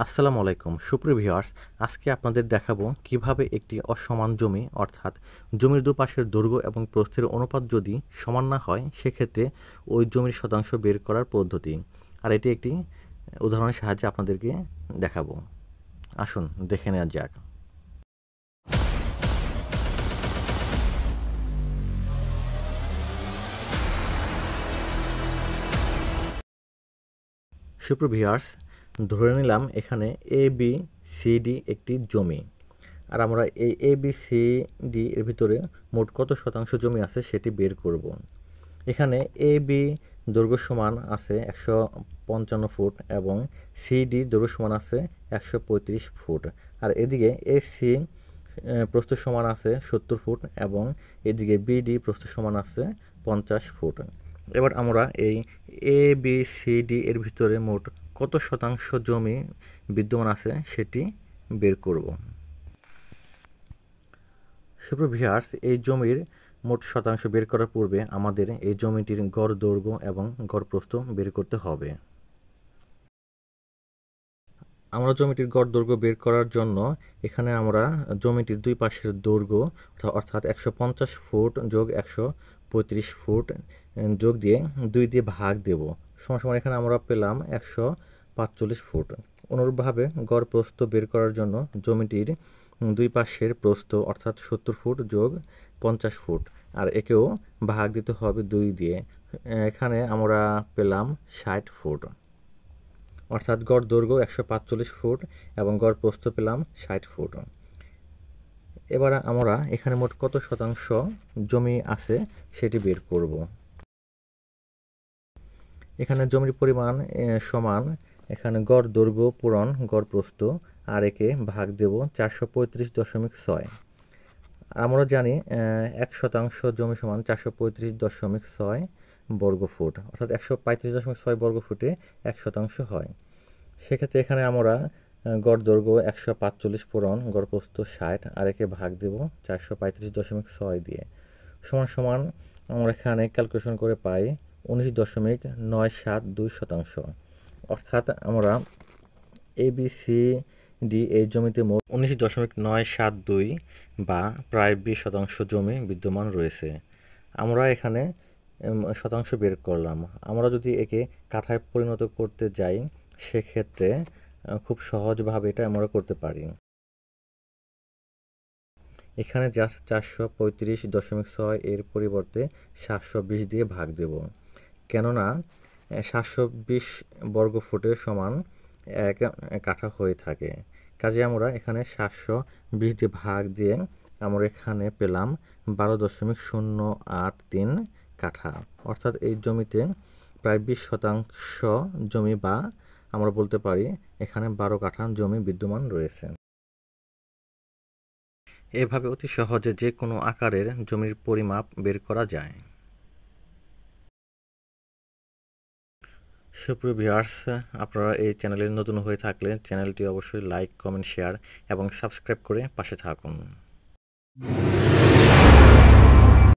আসসালামু আলাইকুম সুপ্রিয় ভিউয়ার্স। আজকে আপনাদের দেখাবো কিভাবে একটি অসমান জমি অর্থাৎ জমির দুপাশের দৈর্ঘ্য এবং প্রস্থের অনুপাত যদি সমান না হয় সেক্ষেত্রে ওই জমির শতাংশ বের করার পদ্ধতি। আর এটি একটি উদাহরণের সাহায্যে আপনাদেরকে দেখাবো। আসুন দেখে নেওয়া যাক। সুপ্রিয় ভিউয়ার্স, ধরে নিলাম এখানে ABCD একটি জমি। আর আমরা এই ABCD এর ভিতরে মোট কত শতাংশ জমি আছে সেটি বের করব। এখানে AB দৈর্ঘ্য সমান আছে 155 ফুট এবং CD দৈর্ঘ্য সমান আছে 135 ফুট। আর এদিকে AC প্রস্থ সমান আছে 70 ফুট এবং এদিকে BD প্রস্থ সমান আছে 50 ফুট। এবার আমরা এই ABCD এর ভিতরে মোট কত শতাংশ জমি বিদ্যমান আছে সেটি বের করব। সুপ্রিয় ভিউয়ার্স, এই জমির মোট শতাংশ বের করার পূর্বে আমাদের এই জমিটির গড় দৈর্ঘ্য এবং গড় প্রস্থ বের করতে হবে। আমরা জমিটির গড় দৈর্ঘ্য বের করার জন্য এখানে আমরা জমিটির দুই পাশের দৈর্ঘ্য অর্থাৎ 150 ফুট যোগ 135 ফুট যোগ দিয়ে 2 দিয়ে ভাগ দেব। সমান এখানে আমরা পেলাম 145 ফুট। অনুরূপভাবে গড় প্রস্থ বের করার জন্য জমিটির দুই পাশের প্রস্থ অর্থাৎ 70 ফুট যোগ 50 ফুট আর একেও ভাগ দিতে হবে 2 দিয়ে। এখানে আমরা পেলাম 60 ফুট। অর্থাৎ গড় দৈর্ঘ্য 145 ফুট এবং গড় প্রস্থ পেলাম 60 ফুট। এবার আমরা এখানে মোট কত শতাংশ জমি আছে সেটি বের করব। এখানে জমির পরিমাণ সমান এখানে গড় দৈর্ঘ্য পূরণ গড় প্রস্থ আর একে ভাগ দেব 435.6। আমরা জানি 1% জমি সমান 435.6 বর্গ ফুট, অর্থাৎ 135.6 বর্গ ফুটে 1% হয়। সেক্ষেত্রে এখানে আমরা গড় দৈর্ঘ্য 145 পূরণ গড় প্রস্থ 60 আর একে ভাগ দেব 435.6 দিয়ে। সমান আমরা এখানে ক্যালকুলেশন করে পাই 19.972 শতাংশ। অর্থাৎ আমরা ABCD এই জমিতে মোট 19.972 বা প্রায় 20% জমি বিদ্যমান রয়েছে। আমরা এখানে শতাংশ বের করলাম। আমরা যদি একে কাঠায় পরিণত করতে যাই সেক্ষেত্রে খুব সহজভাবে এটা আমরা করতে পারি। এখানে জাস্ট 435.6 এর পরিবর্তে 720 দিয়ে ভাগ দেব, কেননা 720 বর্গ ফুটের সমান 1 কাঠা হয়ে থাকে। কাজে আমরা এখানে 720 দিয়ে ভাগ দিয়ে আমরা এখানে পেলাম 12.083 কাঠা। অর্থাৎ এই জমিতে প্রায় 20% জমি বা আমরা বলতে পারি এখানে 12 কাঠা জমি বিদ্যমান রয়েছে। এভাবে অতি সহজে যে কোনো আকারের জমির পরিমাপ বের করা যায়। সুপ্রিয় ভিউয়ার্স, আপনারা এই চ্যানেলে নতুন হয়ে থাকলে চ্যানেলটি অবশ্যই লাইক, কমেন্ট, শেয়ার এবং সাবস্ক্রাইব করে পাশে থাকুন।